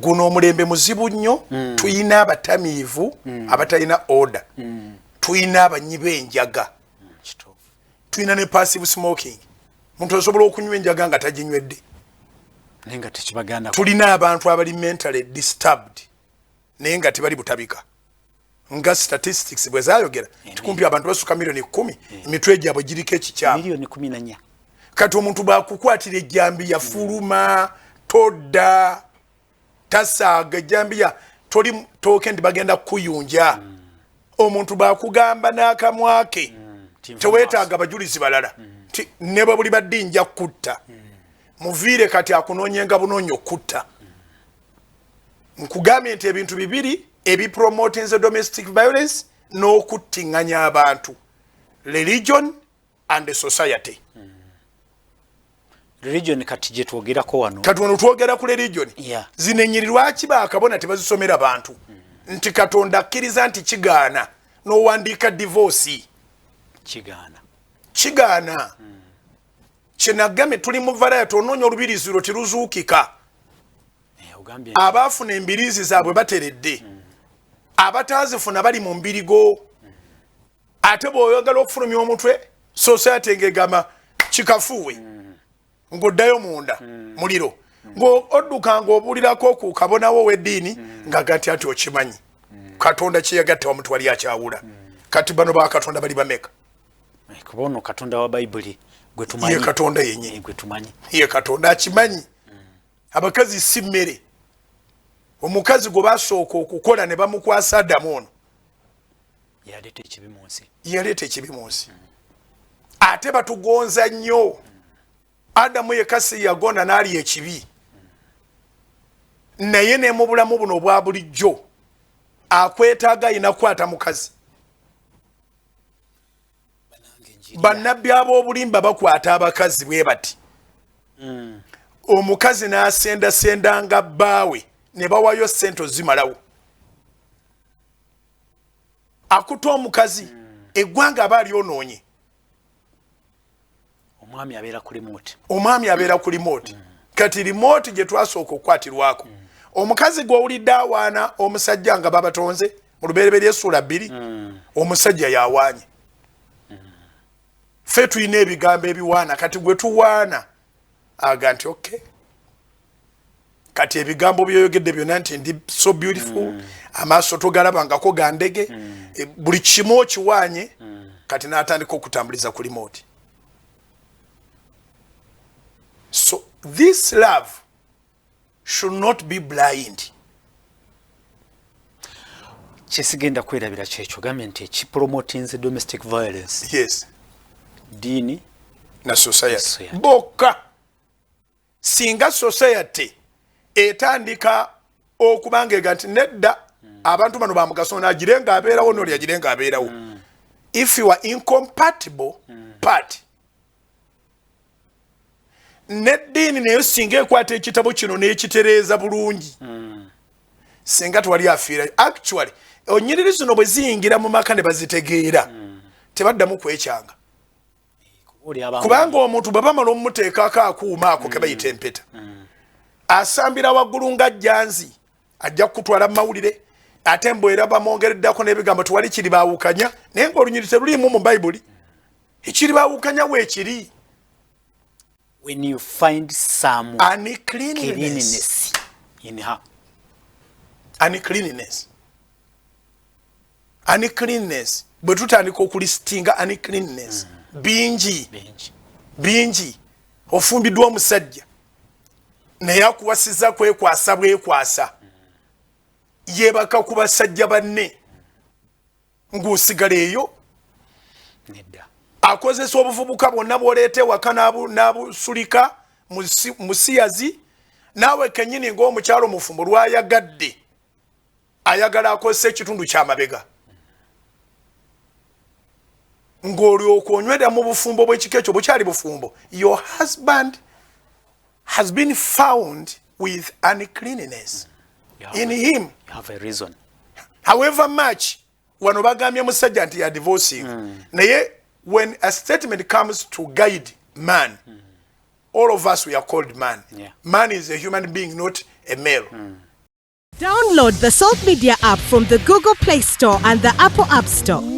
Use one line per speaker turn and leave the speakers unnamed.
Guno omulembe muzibu nnyo. Tuyina abatamiivu abatalina order. Tuyina abanyibe enjaga. Tuyina ne passive smoking. Muntu asobola okunywa enjaga nga taginywedde.
Nenga tekibaganda.
Tulina abantu abali mentally disturbed naye nga tebali butabika. Nga statistics bwe zaayogera tukumpi abantu basuka milioni 10 emitwe gyabwe giriko ekikyamu.
Milioni 14.
Kati omuntu bakukwatira ejjambiya fuluma todda tasaaga ejjambiya toli tooke ndi bagenda kuyunja. Omuntu bakugamba n'akamwake teweetaaga bajulizi balala ne babuli baddinja kutta muviire kati akunoonyenga bunoonyo kutta. Nkugambye nti ebintu bibiri ebipromoting the domestic violence n'okuttinganya abantu, religion and the society.
Religion kati gye twogerako wano.
Kati wano twogera ku religion. Zinennyiri lwaki baakabona tebazisomera bantu. Nti Katonda akkiriza nti kigaana n'owandiika divorce. Kigaana. Kyenagambye tuli mu variety onoonya olubirizi lwo teruzuukika. Abaafuna embiriizi zaabwe bateredde. Abataazifuna bali mu mbirigo. Ate bw'oyagala okufulumya omutwe society ng'egamba kikafuwe. Ng'oddayo munda muliro. Ng'odduka ng'obuulirako ku kabonawo w'eddiini ng'agati ati okimanyi. Katonda kye yagatta omuntu wali akyawula. Kati bano ba Katonda bali bameka.
Kubono Katonda wa Bayibuli gwe tumanyi.
Ye Katonda yennyini.
Gwe tumanyi.
Ye Katonda akimanyi. Abakazi si mmere. Omukazi gwe basooka okukola ne bamukwasa Adamu ono.
Yaleeta ekibi mu nsi.
Yaleeta ekibi mu nsi. Ate batugonza nnyo. Adamu yekka si yagona n'ali ekibi. Naye ne mu bulamu buno obwa bulijjo akwetaaga ayina kukwata mukazi. Bannabbi ab'obulimba bakwata abakazi bwe bati. Omukazi n'asendasendanga bbaawe ne bawayo ssente ozimalawo. Akuta omukazi eggwanga aba alyonoonye.
Omwami abeera ku remote.
Omwami abeera ku remote. Kati remote gye twasooka okukwatirwako. Omukazi gw'owulidde awaana omusajja nga babatonze mu lubereberye essula 2 omusajja yawaanye. Ffe tulina ebigambo ebiwaana kati gwe tuwaana aga nti okay. Kati ebigambo byoyogedde byonna nti ndi so beautiful amaaso togalabangako ga ndege buli kimu okiwaanye kati n'atandika okutambuliza ku remote. So this love should not be blind.
Kyesigenda kwerabira kyekyo gambye nti ekipromoting domestic violence.
Yes.
Dini
na society. Boka. Singa society etandika okubanga eganti nedda abantu bano bamugaso n'agirenga abeerawo n'oli agirenga abeerawo. If you are incompatible party. Neddiini nayo singa ekwata ekitabo kino n'ekitereeza bulungi. Singa twali afiira. Actually, onyiriri zino bwe ziyingira mu maka ne bazitegeera. Tebaddamu kwekyanga. Kubanga omuntu baba malo mmuteekako akuuma ako ke bayita empeta. Asambira waggulu nga jjanzi ajja kutwala mawulire ate mbwera bamwongereddako n'ebigambo twali kiri baawukanya naye ng'olunyiri teruliimu mu Bayibuli. Ekiri baawukanya weekiri.
When you find some
uncleanness
in her.
Uncleanness. Bwe tutandika okulistinga uncleanness. Bingi. Ofumbiddwa omusajja. Naye akuwasiza kwekwasa bwekwasa. Yeebaka ku basajja banne. Ng'osigala eyo.
Nedda.
Akozesa obuvubuka bwonna bw'oleeta ewaka n'abusulika musiyazi naawe kennyini ng'omukyalo mufumbo lwayagadde ayagala akozesa ekitundu ky'amabega ng'olyoka onywera mu bufumbo bw'ekika ekyo bukyali bufumbo. Your husband has been found with uncleanness in him.
You have a reason.
However much wano bagambye musajja nti ya divorcing naye when a statement comes to guide man, all of us we are called man. Man is a human being, not a male.
Download the Salt Media app from the Google Play Store and the Apple App Store.